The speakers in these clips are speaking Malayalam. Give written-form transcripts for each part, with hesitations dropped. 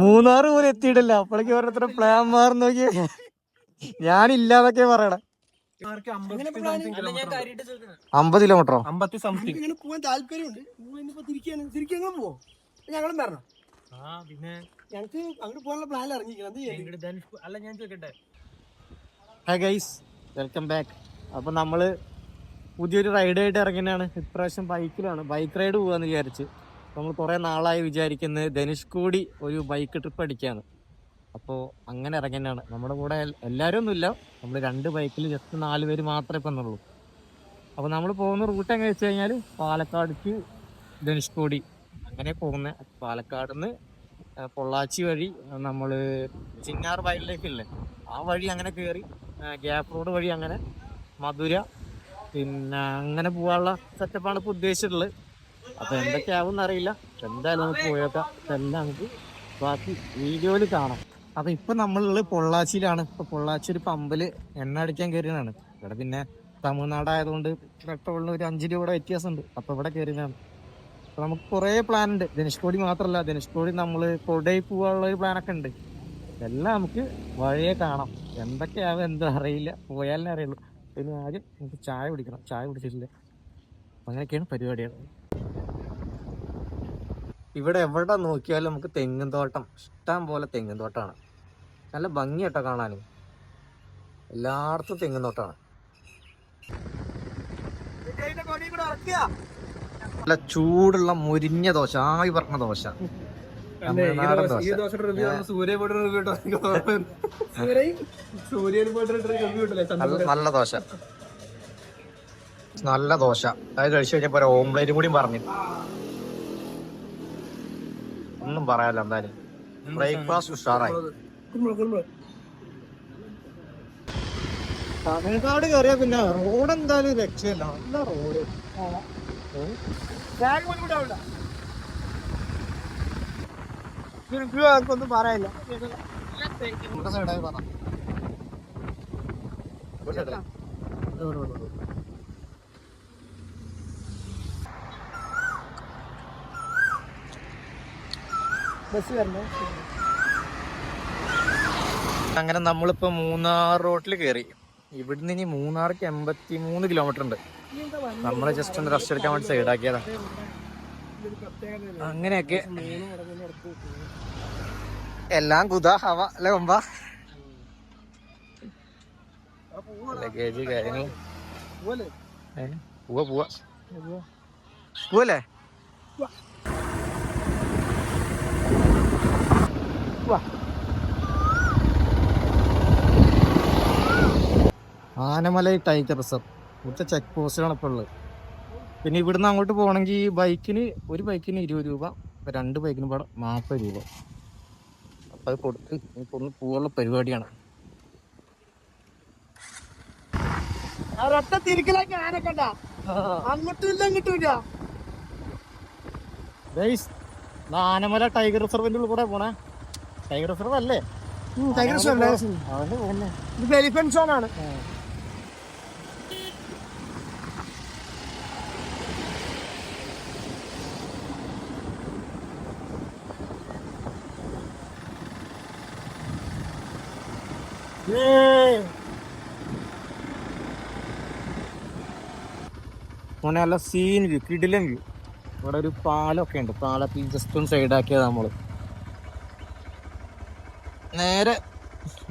മൂന്നാറ് പോലും എത്തിയിട്ടില്ല. അപ്പോഴേക്ക് ഓരോരുത്തർ പ്ലാൻ മാറി നോക്കി. ഞാനില്ലാതൊക്കെ പറയണേ. 50 കിലോമീറ്ററോ? 50 സംതിങ്. പോവാൻ താല്പര്യമുണ്ട്. ഞങ്ങളും പറഞ്ഞോ. പിന്നെ ഞങ്ങൾക്ക് അങ്ങോട്ട് പോകാനുള്ള പ്ലാൻ ഇറങ്ങിക്കണം. Hi guys, welcome back. അപ്പൊ നമ്മള് പുതിയൊരു റൈഡായിട്ട് ഇറങ്ങുന്നതാണ്. ഇപ്രാവശ്യം ബൈക്കിലാണ്. ബൈക്ക് റൈഡ് പോകാന്ന് വിചാരിച്ച്. നമ്മൾ കുറെ നാളായി വിചാരിക്കുന്നത് ധനുഷ്കോടി ഒരു ബൈക്ക് ട്രിപ്പ് അടിക്കാണ്. അപ്പോൾ അങ്ങനെ ഇറങ്ങുന്നതാണ്. നമ്മുടെ കൂടെ എല്ലാവരും ഒന്നുമില്ല. നമ്മൾ 2 ബൈക്കിൽ ജസ്റ്റ് 4 പേര് മാത്രമേ ഇപ്പം എന്നുള്ളൂ. അപ്പോൾ നമ്മൾ പോകുന്ന റൂട്ട് എങ്ങനെ വെച്ച് കഴിഞ്ഞാൽ പാലക്കാട് ധനുഷ്കോടി അങ്ങനെ പോകുന്ന. പാലക്കാട് നിന്ന് പൊള്ളാച്ചി വഴി നമ്മൾ ചിന്നാർ വയലിലേക്കില്ലേ, ആ വഴി അങ്ങനെ കയറി ഗ്യാപ്പ് റോഡ് വഴി അങ്ങനെ മധുര, പിന്നെ അങ്ങനെ പോകാനുള്ള സെറ്റപ്പാണ് ഇപ്പോൾ ഉദ്ദേശിച്ചിട്ടുള്ളത്. അപ്പോൾ എന്തൊക്കെയാവും എന്നറിയില്ല. എന്തായാലും നമുക്ക് പോയേക്കാം. എല്ലാം നമുക്ക് ബാക്കി വീഡിയോയിൽ കാണാം. അപ്പോൾ ഇപ്പം നമ്മളുള്ളത് പൊള്ളാച്ചിയിലാണ്. ഇപ്പോൾ പൊള്ളാച്ചി ഒരു പമ്പിൽ എണ്ണ അടിക്കാൻ കയറിയതാണ്. ഇവിടെ പിന്നെ തമിഴ്നാടായതുകൊണ്ട് പെട്രോളിന് ഒരു 5 രൂപയുടെ വ്യത്യാസമുണ്ട്. അപ്പോൾ ഇവിടെ കയറിയതാണ്. അപ്പോൾ നമുക്ക് കുറേ പ്ലാൻ ഉണ്ട്. ധനുഷ്കോടി മാത്രമല്ല, ധനുഷ്കോടി നമ്മൾ കൊടൈ പോകാനുള്ള ഒരു പ്ലാനൊക്കെ ഉണ്ട്. എല്ലാം നമുക്ക് വഴിയെ കാണാം. എന്തൊക്കെയാവും എന്താ അറിയില്ല, പോയാലേ അറിയുള്ളൂ. പിന്നെ ആദ്യം നമുക്ക് ചായ കുടിക്കണം. ചായ കുടിച്ചിട്ടില്ല. അങ്ങനെയൊക്കെയാണ് പരിപാടികൾ. ഇവിടെ എവിടെ നോക്കിയാലും നമുക്ക് തെങ്ങും തോട്ടം, ഇഷ്ടം പോലെ തെങ്ങും തോട്ടമാണ്. നല്ല ഭംഗിയായിട്ടോ കാണാനും. എല്ലായിടത്തും തെങ്ങും തോട്ടമാണ്. നല്ല ചൂടുള്ള മുരിഞ്ഞ ദോശ, ആയി പറഞ്ഞ ദോശ, നല്ല ദോശ, നല്ല ദോശ. അത് കഴിച്ചു കഴിഞ്ഞപ്പോ ഓംപ്ലേറ്റും കൂടി പറഞ്ഞു. ഒന്നും പറയാലോ. എന്തായാലും ബ്രേക്ക്ഫാസ്റ്റ് ഉഷാറായി. തമിഴ്നാട് കയറിയാ പിന്നെ റോഡ് എന്തായാലും രക്ഷയില്ല. നല്ല റോഡ്. ഒന്നും പറയാനില്ല. അങ്ങനെ നമ്മളിപ്പോ മൂന്നാർ റോഡിൽ കയറി. ഇവിടുന്ന് ഇനി മൂന്നാർക്ക് 83 കിലോമീറ്റർ ഉണ്ട്. നമ്മളെ ജസ്റ്റ് ഒന്ന് റെസ്റ്റ് എടുക്കാൻ വേണ്ടി സൈഡാക്കിയതാ. അങ്ങനെയൊക്കെ എല്ലാം കുതാ ഹവ അല്ലെ കൊമ്പ ലഗേജ് കാര്യങ്ങൾ. പോവല്ലേ? ആനമലൈ ടൈഗർ റിസർവ് ഇവിടുത്തെ ചെക്ക് പോസ്റ്റിലാണ് ഇപ്പോൾ ഉള്ളത്. പിന്നെ ഇവിടുന്ന് അങ്ങോട്ട് പോകണമെങ്കിൽ ഒരു ബൈക്കിന് 20 രൂപ, 2 ബൈക്കിന് 40 രൂപ. അപ്പം അത് കൊടുത്ത് ഇപ്പോൾ ഒന്ന് പോകാനുള്ള പരിപാടിയാണ്. ആനമല ടൈഗർ റിസർവിന്റെ ഉള്ളിൽ കൂടെ പോണേ. ടൈഗർ റിസർവ് അല്ലേ? ടൈഗർ റിസർവ് ഇത് എലിഫന്റ് സോൺ ആണ്. നല്ല സീൻ വ്യൂ, കിടിലൻ വ്യൂ. ഇവിടെ ഒരു പാലമൊക്കെ ഉണ്ട്. പാലത്തിൽ ജസ്റ്റ് ഒന്ന് സൈഡാക്കിയത് നമ്മൾ. നേരെ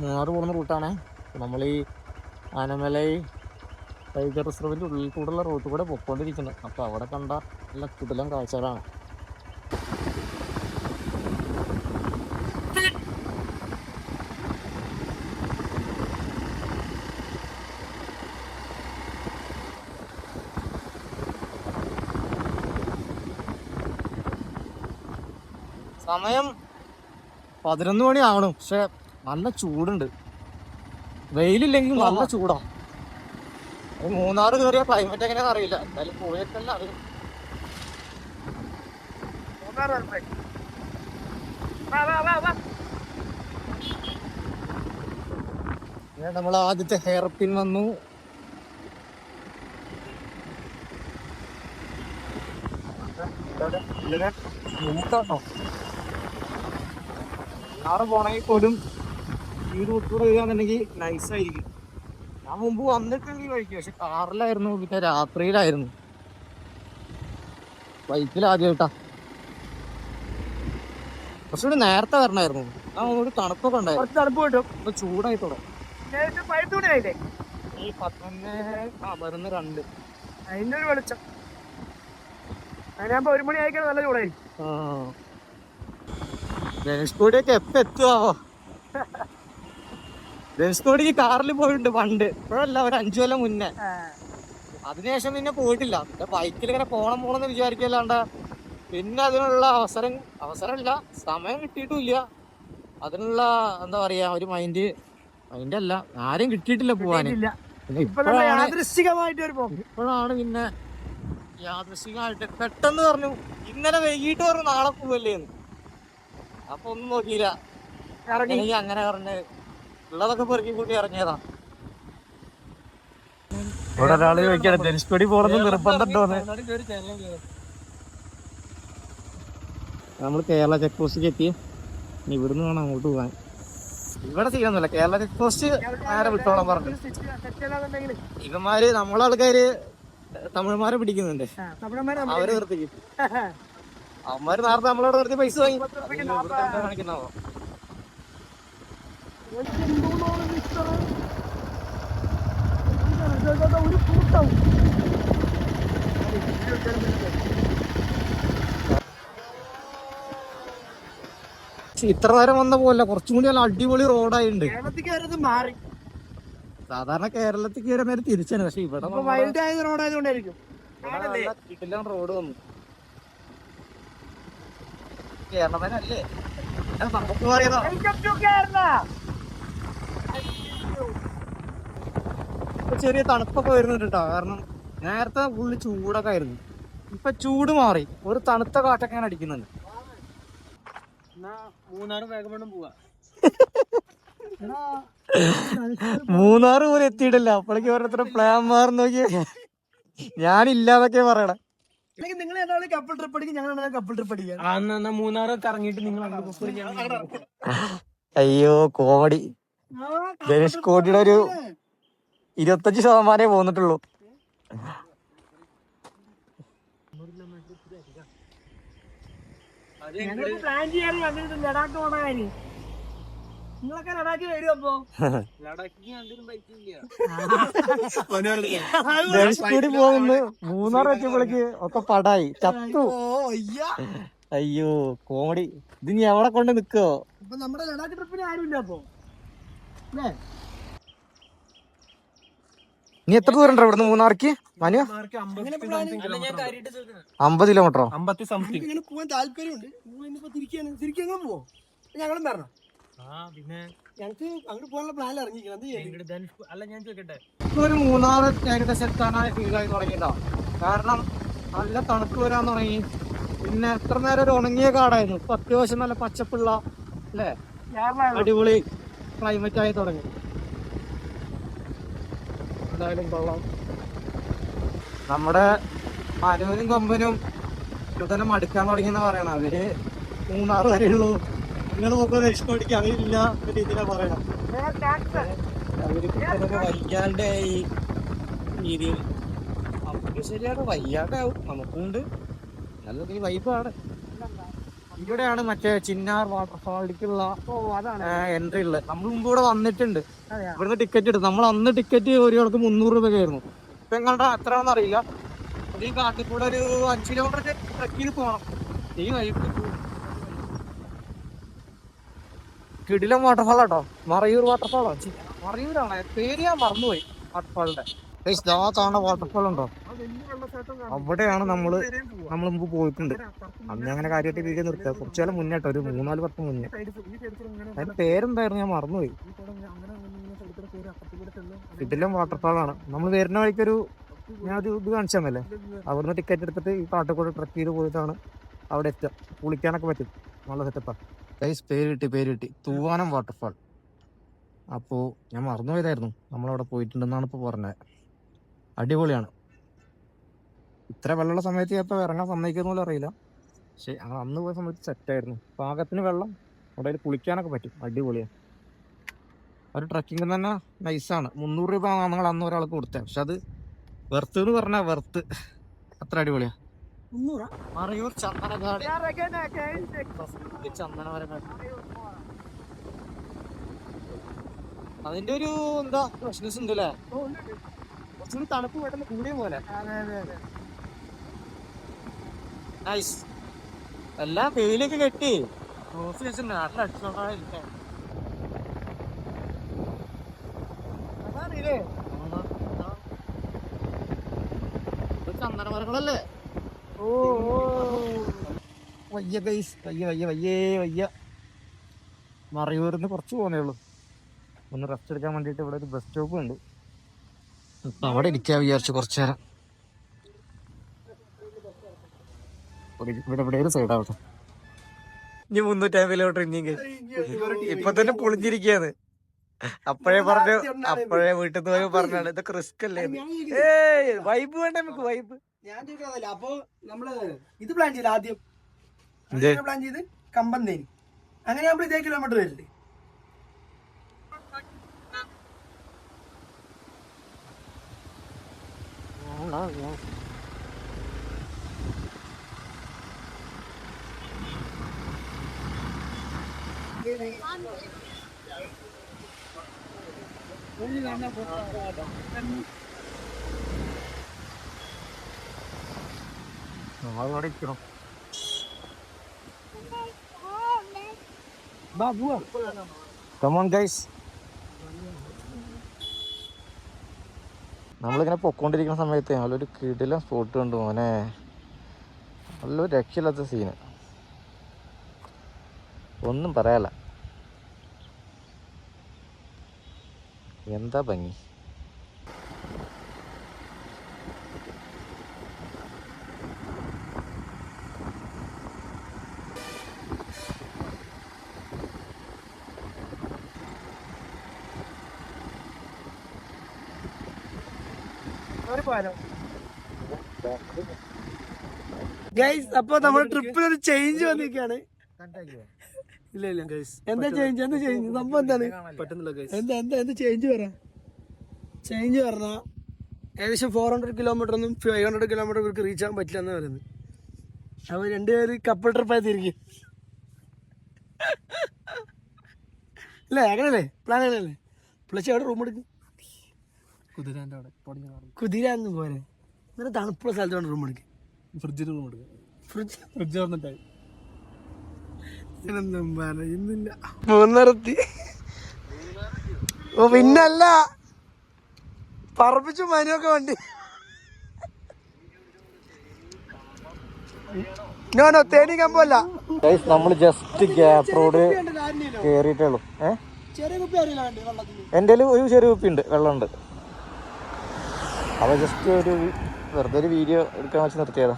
മൂന്നാറ് പോകുന്ന റൂട്ടാണ്. നമ്മൾ ഈ ആനമലൈ ടൈഗർ റിസർവിൻ്റെ ഉള്ളിൽ കൂടെയുള്ള റൂട്ട് കൂടെ പൊയ്ക്കൊണ്ടിരിക്കുന്നത്. അപ്പോൾ അവിടെ കണ്ട നല്ല കിടിലൻ കാഴ്ചകളാണ്. സമയം 11 മണി ആവണം. പക്ഷെ നല്ല ചൂടുണ്ട്. വെയിലില്ലെങ്കിൽ നല്ല ചൂടാണ്. മൂന്നാറ് കയറിയ ക്ലൈമറ്റ് എങ്ങനെയാണെന്ന് അറിയില്ല. എന്തായാലും പോയിട്ടല്ല അറിയും. നമ്മൾ ആദ്യത്തെ ഹെയർ പിൻ വന്നു. കാറ് പോണെങ്കിൽ പോലും ഈ റൂട്ടിലൂടെ വരികയാണെന്നുണ്ടെങ്കിൽ നൈസായിരിക്കും. ഞാൻ മുമ്പ് വന്നിട്ടുണ്ടെങ്കിൽ കഴിക്കും, പക്ഷെ കാറിലായിരുന്നു, പിന്നെ രാത്രിയിലായിരുന്നു. ബൈക്കിലാദ്യമായിട്ടാ. കുറച്ചുകൂടി നേരത്തെ വരണമായിരുന്നു. ആ ഒരു തണുപ്പൊക്കെ ഉണ്ടായിരുന്നു. തണുപ്പ് കിട്ടും. ഇപ്പൊ ചൂടായി തുടങ്ങും. ഈ 11:2 അതിന്റെ ഒരു വെളിച്ചം. അതിനാകുമ്പോ 1 മണി ആയിക്കാൻ നല്ല ചൂടായിരിക്കും. ധനുഷ്കോടിയൊക്കെ എപ്പ എത്തുവോ? ധനുഷ്കോടിക്ക് കാറിൽ പോയിട്ടുണ്ട് പണ്ട്, ഇപ്പോഴല്ല, ഒരു 5 കൊല്ലം മുന്നേ. അതിനുശേഷം പിന്നെ പോയിട്ടില്ല. പിന്നെ ബൈക്കിൽ ഇങ്ങനെ പോണം എന്ന് വിചാരിക്കല്ലാണ്ട് പിന്നെ അതിനുള്ള അവസരമില്ല, സമയം കിട്ടിയിട്ടുമില്ല. അതിനുള്ള എന്താ പറയാ, ഒരു മൈൻഡല്ല, ആരും കിട്ടിയിട്ടില്ല പോവാന്. പിന്നെ ഇപ്പോഴാണ് പിന്നെ യാദൃശ്ചികമായിട്ട് പെട്ടെന്ന് പറഞ്ഞു, ഇന്നലെ വൈകിട്ട് പറഞ്ഞു നാളെ പോവല്ലേന്ന്. അപ്പൊ ഒന്നും നോക്കിയില്ല, അങ്ങനെ പറഞ്ഞ് ഉള്ളതൊക്കെ പെറുക്കി കൂട്ടി ഇറങ്ങിയതാ. ഇവിടെ ഒരാള് ചോദിക്കാണ് ധനുഷ്കോടി പോണെന്ന് നിർബന്ധമുണ്ടോന്ന്. നമ്മള് കേരള ചെക്ക് പോസ്റ്റിൽ എത്തി. ഇവിടുന്ന് വേണം അങ്ങോട്ട് പോകാൻ. ഇവിടെ ചെയ്യാന്നില്ല, കേരള ചെക്ക് പോസ്റ്റ് നേരെ വിട്ടോളാൻ പറഞ്ഞു. ഇവന്മാര് നമ്മളാൾക്കാര് തമിഴന്മാരെ പിടിക്കുന്നുണ്ട്, അവര് നിർത്തിക്കും. അവന്മാര് നേരത്തെ നമ്മളോട് നിർത്തി പൈസ വാങ്ങി കാണിക്കുന്നോ. ഇത്ര നേരം വന്ന പോലെ കുറച്ചും കൂടി നല്ല അടിപൊളി റോഡായിട്ടുണ്ട്. മാറി സാധാരണ കേരളത്തിൽ കയറിയ നേരം തിരിച്ചാണ്, പക്ഷെ ഇവിടെ റോഡായതുകൊണ്ടായിരിക്കും റോഡ് വന്നു. കേരളമല്ലേ നമുക്ക് പറയുന്നോ. ചെറിയ തണുപ്പൊക്കെ വരുന്നുണ്ട് കേട്ടോ, കാരണം നേരത്തെ ഫുള്ള് ചൂടൊക്കെ ആയിരുന്നു. ഇപ്പൊ ചൂട് മാറി, ഒരു തണുത്ത കാറ്റൊക്കെയാണ് അടിക്കുന്നുണ്ട്. മൂന്നാറ് പോലും എത്തിയിട്ടില്ല, അപ്പോഴേക്ക് ഓരോരുത്തർ പ്ലാൻ മാറി നോക്കിയ ഞാനില്ലാതൊക്കെ പറയണേ. നിങ്ങൾ കപ്പിൾ ട്രിപ്പ് അടിക്കും, ഞങ്ങൾ കപ്പിൾ ട്രിപ്പ് അടിക്കാം. മൂന്നാറൊക്കെ ഇറങ്ങിയിട്ട് നിങ്ങൾ. അയ്യോ കോമഡി. ധനുഷ്കോടിയുടെ ഒരു 25% പോന്നിട്ടുള്ളൂ. പ്ലാൻ ചെയ്യാൻ വന്നിട്ട് ലഡാക്ക് പോണ കാര്യം. നിങ്ങളൊക്കെ ലഡാക്ക് വരും. അപ്പൊ ധനുഷ്കോടി പോകുന്നു, മൂന്നാർ എത്തിയപ്പോഴേക്ക് ഒക്കെ പടായി ചത്തു. അയ്യോ കോമഡി. ഇത് നീ എവിടെ കൊണ്ട് നിക്കോ? ഇപ്പൊ നമ്മുടെ ലഡാക്ക് ട്രിപ്പിന് ആരുമില്ല. അപ്പൊ നീ എത്ര ദൂരം ഉണ്ടോ ഇവിടുന്ന് മൂന്നാർക്ക്? മനു 50 കിലോമീറ്ററോ? 50 സംതിങ്. പോവാൻ താല്പര്യമുണ്ട്. തിരിക്കോ ഞങ്ങളും പറഞ്ഞോ. പിന്നെ ഞങ്ങക്ക് അങ്ങോട്ട് പോകാനുള്ള പ്ലാൻ ഇറങ്ങിയിരിക്കണം. അല്ല ഞാൻ ചോദിക്കട്ടെ, ഒരു മൂന്നാറ് ഏകദേശം എത്താനായി ഫീലായി തുടങ്ങിയിട്ടോ. കാരണം നല്ല തണുപ്പ് വരാൻ തുടങ്ങി. പിന്നെ എത്ര നേരം ഒരു ഉണങ്ങിയ കാടായിരുന്നു, ഇപ്പൊ അത്യാവശ്യം നല്ല പച്ചപ്പുള്ള അല്ലേ, അടിപൊളി ക്ലൈമറ്റ് ആയി തുടങ്ങി. എന്തായാലും കൊള്ളാം. നമ്മുടെ മനുവിനും കൊമ്പനും ഇതുതന്നെ മടുക്കാൻ തുടങ്ങിയെന്ന് പറയണം. അവര് മൂന്നാറ് വരെയുള്ളൂ, നിങ്ങൾ നോക്കുക ധനുഷ്കോടിക്ക് അവരില്ല എന്ന രീതിയിലാണ് പറയണം. അവർക്ക് വയ്യാണ്ട് ഈ രീതിയിൽ അവർക്ക് ശരിയാണ്, വയ്യാണ്ടാവും, നമുക്കുണ്ട്. നല്ലൊരു വൈബാണ്. ഇവിടെയാണ് മറ്റേ ചിന്നാർ വാട്ടർഫാളിലേക്കുള്ള എൻട്രി ഉള്ളത്. നമ്മൾ മുമ്പ് ഇവിടെ വന്നിട്ടുണ്ട്, ഇവിടുന്ന് ടിക്കറ്റ് എടുത്തു. നമ്മൾ അന്ന് ടിക്കറ്റ് ഒരാൾക്ക് 300 രൂപയായിരുന്നു. ഇപ്പൊ എങ്ങാണ്ട് എത്രയാണെന്ന് അറിയില്ല. ഈ കാട്ടിൽ കൂടെ ഒരു 5 കിലോമീറ്റർ ട്രക്ക് ചെയ്ത് പോകണം. ഈ വൈബ് കിടിലം വാട്ടർഫാൾ ആട്ടോ, മറയൂർ വാട്ടർഫാളോ, മറയൂരാണ് പേര്, ഞാൻ മറന്നുപോയി വാട്ടർഫാളിന്റെ. കാണുന്ന വാട്ടർഫാൾ ഉണ്ടോ, അവിടെയാണ് നമ്മൾ മുമ്പ് പോയിട്ടുണ്ട്. അന്ന് അങ്ങനെ കാര്യമായിട്ട് വീഡിയോ നിർത്തുക, കുറച്ചു കാലം മുന്നേട്ടോ, ഒരു 3-4 വർഷം മുന്നേ. അതിന്റെ പേരെന്തായിരുന്നു, ഞാൻ മറന്നുപോയി. കിടിലം വാട്ടർഫാളാണ്. നമ്മൾ വരുന്ന വഴിക്കൊരു ഞാൻ ഇത് കാണിച്ചു തന്നല്ലേ, അവിടുന്ന് ടിക്കറ്റ് എടുത്തിട്ട് ഈ കാട്ടിൽ ട്രക്ക് ചെയ്ത് പോയിട്ടാണ് അവിടെ എത്തുക. കുളിക്കാനൊക്കെ പറ്റും, നല്ല സെറ്റപ്പാണ്. പേര് കിട്ടി തൂവാനം വാട്ടർഫാൾ. അപ്പോൾ ഞാൻ മറന്നുപോയതായിരുന്നു, നമ്മളവിടെ പോയിട്ടുണ്ടെന്നാണ് ഇപ്പോൾ പറഞ്ഞത്. അടിപൊളിയാണ്. ഇത്ര വെള്ളമുള്ള സമയത്ത് ചിലപ്പോൾ ഇറങ്ങാൻ സമ്മതിക്കുന്ന പോലും അറിയില്ല. പക്ഷെ ഞങ്ങൾ അന്ന് പോയ സമയത്ത് സെറ്റായിരുന്നു. പാകത്തിന് വെള്ളം, അവിടെ കുളിക്കാനൊക്കെ പറ്റും, അടിപൊളിയാണ്. ഒരു ട്രക്കിംഗ് തന്നെ നൈസാണ്. 300 രൂപ ഞങ്ങൾ അന്ന് ഒരാൾക്ക് കൊടുത്തത്. പക്ഷെ അത് വെർത്ത് എന്ന് പറഞ്ഞാൽ വെർത്ത്, അത്ര അടിപൊളിയാ. മറയൂർ ചന്ദനക്കാട്, ചന്ദനമരക്കാട്. അതിന്റെ ഒരു എന്താ ഫ്രഷ്നെസ് ഉണ്ടല്ലേ, കുറച്ചുകൂടി തണുപ്പ് പെട്ടെന്ന് കൂടിയ പോലെ. നൈസ്. എല്ലാം വെയിലൊക്കെ കെട്ടി ക്രോസ് വെച്ചിട്ടുണ്ട്. നല്ല അടിച്ചോണ്ടിരിക്കാൻ ചന്ദനമരങ്ങളല്ലേ. ഓ വയ്യ ഗൈസ്, വയ്യ വയ്യ വയ്യേ വയ്യ. മറയൂരിന്ന് കുറച്ച് പോകുന്നേ ഉള്ളൂ. ഒന്ന് റെസ്റ്റ് എടുക്കാൻ വേണ്ടിയിട്ട് ഇവിടെ ഒരു ബസ് സ്റ്റോപ്പ് ഉണ്ട്. അപ്പൊ അവിടെ ഇരിക്കാൻ വിചാരിച്ചു കുറച്ചു നേരം. ഇവിടെ ഇവിടെ ഒരു സൈഡാവട്ടെ. ഇനി 350 കിലോമീറ്റർ ഇനിയും ഇപ്പൊ തന്നെ പൊളിഞ്ഞിരിക്കുകയാണ്. അപ്പോഴേ വീട്ടിൽ നിന്ന് പോയി പറഞ്ഞാണ് ഇതൊക്കെ റിസ്ക് അല്ലേ. വൈബ് വേണ്ട നമുക്ക്, വൈബ്. ഞാൻ ചോദിക്കാതല്ല. അപ്പൊ നമ്മള് ഇത് പ്ലാൻ ചെയ്ത് ആദ്യം പ്ലാൻ ചെയ്ത് കമ്പന്തേരി, അങ്ങനെ നമ്മൾ 1 കിലോമീറ്റർ വരില്ലേ. നമ്മളവിടെ ഇരിക്കണം. Come on guys. നമ്മളിങ്ങനെ പൊക്കോണ്ടിരിക്കുന്ന സമയത്ത് നല്ലൊരു കിടിലൻ സ്പോട്ട് കണ്ടു മോനെ. നല്ലൊരു രക്ഷയില്ലാത്ത സീന്, ഒന്നും പറയാല. എന്താ ഭംഗി. ഗൈസ്, അപ്പൊ നമ്മുടെ ട്രിപ്പിൽ ഒരു ചേഞ്ച് വന്നിരിക്കുകയാണ്. ഇല്ല ഇല്ല ഗൈസ്, എന്താ ചേഞ്ച് സംഭവം എന്താണ്? പറ്റുന്നില്ല ഗൈസ്. എന്താ ചേഞ്ച് പറയാ? ചേഞ്ച് പറഞ്ഞാൽ ഏകദേശം 400 കിലോമീറ്റർ ഒന്നും 500 കിലോമീറ്റർ ഇവർക്ക് റീച്ച് ആകാൻ പറ്റില്ല എന്ന് പറയുന്നത്. അപ്പൊ 2 പേര് കപ്പിൾ ട്രിപ്പായി തിരിക്കും അല്ലേ? അങ്ങനല്ലേ പ്ലാൻ? അങ്ങനല്ലേ? പുള്ളിച്ച് അവിടെ റൂം എടുക്കും, കുതിരാൻ്റെ അവിടെ കുതിരാന്ന് പോലെ ഇന്നലെ തണുപ്പുള്ള സ്ഥലത്താണ് റൂം എടുക്കുക. ഫ്രിഡ്ജിൽ റൂം എടുക്കുക. ഫ്രിഡ്ജ് വന്നിട്ടായി ഒന്നും പറയുന്നില്ല. 3 ഓ പിന്നല്ല, പറപ്പിച്ചു മനുവൊക്കെ വണ്ടി. നോ തേനി കമ്പല്ല. നമ്മള് ജസ്റ്റ് ഗ്യാപ്പ് റോഡ് കേറിയിട്ടുള്ളൂ. എൻ്റെ ഒരു ചെറിയ കുപ്പി ഉണ്ട്, വെള്ളമുണ്ട്. അപ്പൊ ജസ്റ്റ് ഒരു വെറുതെ ഒരു വീഡിയോ എടുക്കാൻ വെച്ച് നിർത്തിയതാ.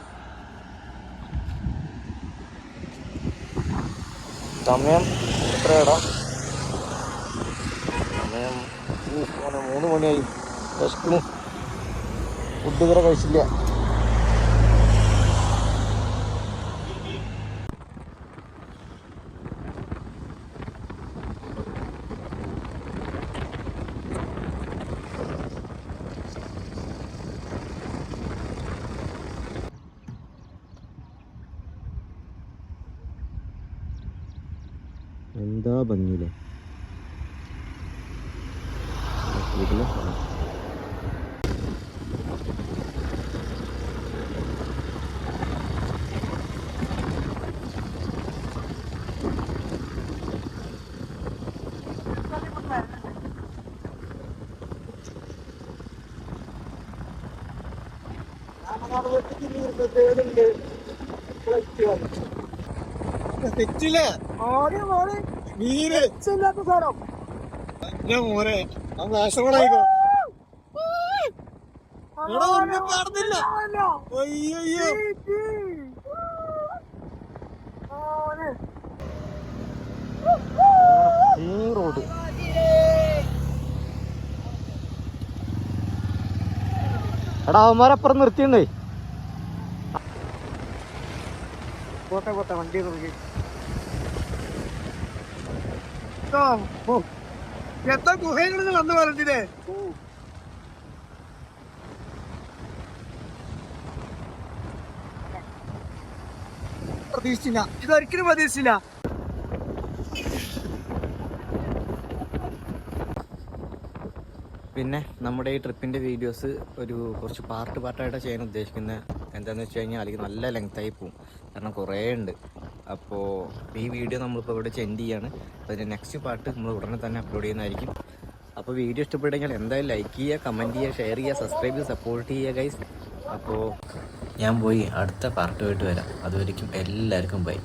സമയം എത്രയാടാ? സമയം 3 മണിയായി. വിശക്കുന്നു, ഫുഡ് ഇതുവരെ കഴിച്ചില്ല. എന്താ ഭംഗിയില്ലേ. തെറ്റില്ലേ മോനെ, ആ വേഷം കൂടെ ആയിക്കോ. പാടുന്നില്ല. അയ്യോ ഈ റോഡ് എടാ അവന്മാരപ്പുറം നിർത്തിയുണ്ടേ. പോട്ടെ വണ്ടി നോക്കി. എത്ര ഗുഹകളിൽ വന്നു പറഞ്ഞില്ലേ? പ്രതീക്ഷിച്ചില്ല, ഇതൊരിക്കലും പ്രതീക്ഷിച്ചില്ല. പിന്നെ നമ്മുടെ ഈ ട്രിപ്പിൻ്റെ വീഡിയോസ് കുറച്ച് പാർട്ടായിട്ടാണ് ചെയ്യാൻ ഉദ്ദേശിക്കുന്നത്. എന്താണെന്ന് വെച്ച് കഴിഞ്ഞാൽ അല്ലെങ്കിൽ നല്ല ലെങ്തായി പോവും, കാരണം കുറേ ഉണ്ട്. അപ്പോൾ ഈ വീഡിയോ നമ്മളിപ്പോൾ ഇവിടെ എൻഡ് ചെയ്യാണ്. അതിൻ്റെ നെക്സ്റ്റ് പാർട്ട് നമ്മൾ ഉടനെ തന്നെ അപ്ലോഡ് ചെയ്യുന്നതായിരിക്കും. അപ്പോൾ വീഡിയോ ഇഷ്ടപ്പെട്ടെങ്കിൽ എന്തായാലും ലൈക്ക് ചെയ്യുക, കമൻറ്റ് ചെയ്യുക, ഷെയർ ചെയ്യുക, സബ്സ്ക്രൈബ് ചെയ്യുക, സപ്പോർട്ട് ചെയ്യുക ഗൈസ്. അപ്പോൾ ഞാൻ പോയി അടുത്ത പാർട്ടുമായിട്ട് വരാം. അതുവരെയ്ക്കും എല്ലാവർക്കും ബൈ.